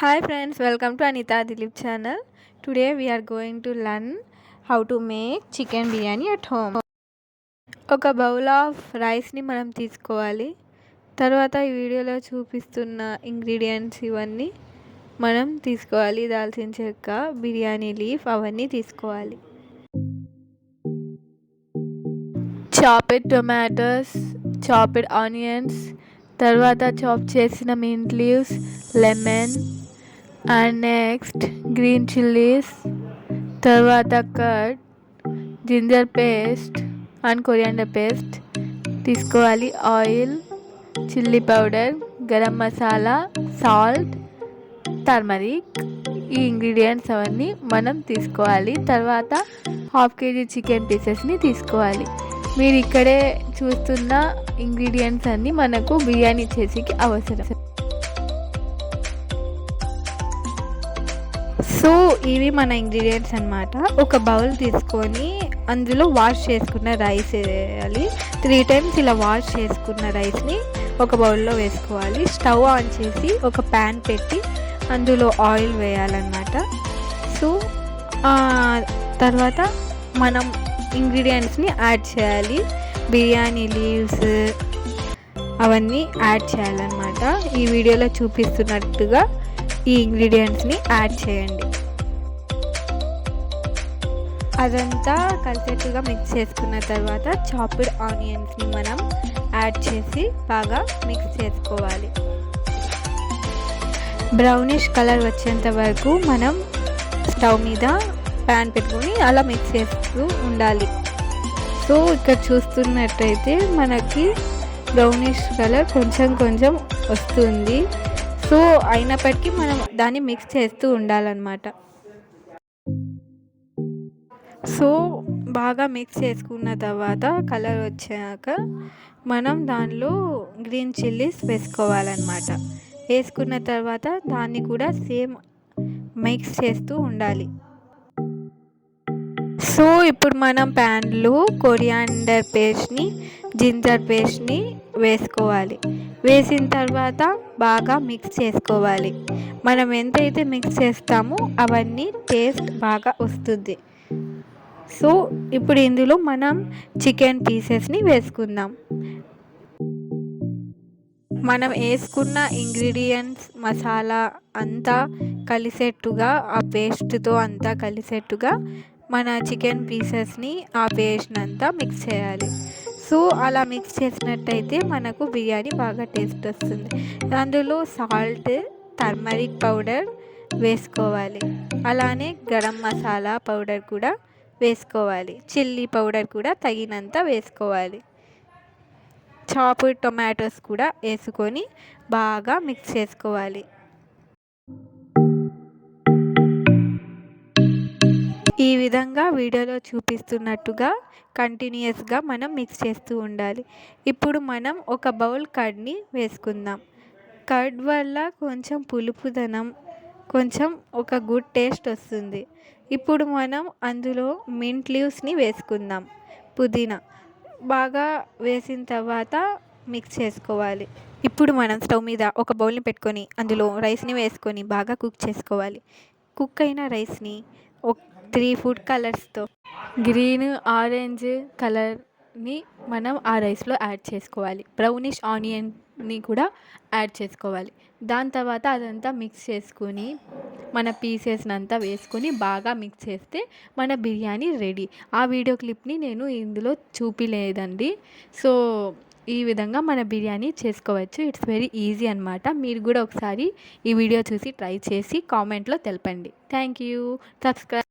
Hi friends, welcome to Anita Dilip channel. Today we are going to learn how to make chicken biryani at home. ఒక bowl of రైస్ని మనం తీసుకోవాలి. తర్వాత ఈ వీడియోలో చూపిస్తున్న ఇంగ్రీడియంట్స్ ఇవన్నీ మనం తీసుకోవాలి. దాల్చిన చెక్క, బిర్యానీ లీఫ్ అవన్నీ తీసుకోవాలి. చాప్డ్ టొమాటోస్, చాప్డ్ ఆనియన్స్, తర్వాత చాప్ చేసిన mint leaves, lemon and next green chillies, తర్వాత curd, ginger paste and coriander paste తీసుకోవాలి. Oil, chilli powder, garam masala, salt, turmeric, ఈ ఇంగ్రీడియంట్స్ అవన్నీ మనం తీసుకోవాలి. తర్వాత 1/2 kg చికెన్ పీసెస్ని తీసుకోవాలి. మీరు ఇక్కడే చూస్తున్న ఇంగ్రీడియంట్స్ అన్నీ మనకు బిర్యానీ చేసేకి అవసరం. సో ఇవి మన ఇంగ్రీడియంట్స్ అన్నమాట. ఒక బౌల్ తీసుకొని అందులో వాష్ చేసుకున్న రైస్ వేయాలి. 3 times ఇలా వాష్ చేసుకున్న రైస్ని ఒక బౌల్లో వేసుకోవాలి. స్టవ్ ఆన్ చేసి ఒక ప్యాన్ పెట్టి అందులో ఆయిల్ వేయాలన్నమాట. సో తర్వాత మనం ఇంగ్రీడియంట్స్ని యాడ్ చేయాలి. బిర్యానీ లీవ్స్ అవన్నీ యాడ్ చేయాలన్నమాట. ఈ వీడియోలో చూపిస్తున్నట్టుగా ఈ ఇంగ్రీడియంట్స్ని యాడ్ చేయండి. అదంతా కలిసేట్టుగా మిక్స్ చేసుకున్న తర్వాత చాప్డ్ ఆనియన్స్ని మనం యాడ్ చేసి బాగా మిక్స్ చేసుకోవాలి. బ్రౌనిష్ కలర్ వచ్చేంత వరకు మనం స్టవ్ మీద ప్యాన్ పెట్టుకొని అలా మిక్స్ చేస్తూ ఉండాలి. సో ఇక్కడ చూస్తున్నట్టయితే మనకి బ్రౌనిష్ కలర్ కొంచెం కొంచెం వస్తుంది. సో అయినప్పటికీ మనం దాన్ని మిక్స్ చేస్తూ ఉండాలన్నమాట. సో బాగా మిక్స్ చేసుకున్న తర్వాత కలర్ వచ్చాక మనం దానిలో గ్రీన్ చిల్లీస్ వేసుకోవాలన్నమాట. వేసుకున్న తర్వాత దాన్ని కూడా సేమ్ మిక్స్ చేస్తూ ఉండాలి. సో ఇప్పుడు మనం ప్యాన్లో కొరియాండర్ పేస్ట్ని, జింజర్ పేస్ట్ని వేసుకోవాలి. వేసిన తర్వాత బాగా మిక్స్ చేసుకోవాలి. మనం ఎంతైతే మిక్స్ చేస్తామో అవన్నీ టేస్ట్ బాగా వస్తుంది. సో ఇప్పుడు ఇందులో మనం చికెన్ పీసెస్ని వేసుకుందాం. మనం వేసుకున్న ఇంగ్రీడియంట్స్ మసాలా అంతా కలిసేట్టుగా, ఆ పేస్ట్తో అంతా కలిసేట్టుగా మన చికెన్ పీసెస్ని ఆ పేస్ట్ అంతా మిక్స్ చేయాలి. సో అలా మిక్స్ చేసినట్టయితే మనకు బిర్యానీ బాగా టేస్ట్ వస్తుంది. అందులో సాల్ట్, టర్మరిక్ పౌడర్ వేసుకోవాలి. అలానే గరం మసాలా పౌడర్ కూడా వేసుకోవాలి. చిల్లీ పౌడర్ కూడా తగినంత వేసుకోవాలి. చాప్డ్ టొమాటోస్ కూడా వేసుకొని బాగా మిక్స్ చేసుకోవాలి. ఈ విధంగా వీడియోలో చూపిస్తున్నట్టుగా కంటిన్యూస్గా మనం మిక్స్ చేస్తూ ఉండాలి. ఇప్పుడు మనం ఒక బౌల్ కర్డ్ని వేసుకుందాం. కర్డ్ వల్ల కొంచెం పులుపుదనం, కొంచెం ఒక గుడ్ టేస్ట్ వస్తుంది. ఇప్పుడు మనం అందులో మింట్ లీవ్స్ని వేసుకుందాం, పుదీనా బాగా వేసిన తర్వాత మిక్స్ చేసుకోవాలి. ఇప్పుడు మనం స్టవ్ మీద ఒక బౌల్ని పెట్టుకొని అందులో రైస్ని వేసుకొని బాగా కుక్ చేసుకోవాలి. కుక్ అయిన రైస్ని 3 ఫుడ్ కలర్స్తో గ్రీన్, ఆరెంజ్ కలర్ని మనం ఆ రైస్లో యాడ్ చేసుకోవాలి. బ్రౌనిష్ ఆనియన్ని కూడా యాడ్ చేసుకోవాలి. దాని తర్వాత అదంతా మిక్స్ చేసుకొని మన పీసెస్ని అంతా వేసుకొని బాగా మిక్స్ చేస్తే మన బిర్యానీ రెడీ. ఆ వీడియో క్లిప్ని నేను ఇందులో చూపిలేదండి. సో ఈ విధంగా మన బిర్యానీ చేసుకోవచ్చు. ఇట్స్ వెరీ ఈజీ అనమాట. మీరు కూడా ఒకసారి ఈ వీడియో చూసి ట్రై చేసి కామెంట్లో తెలపండి. Thank you. సబ్స్క్రైబ్.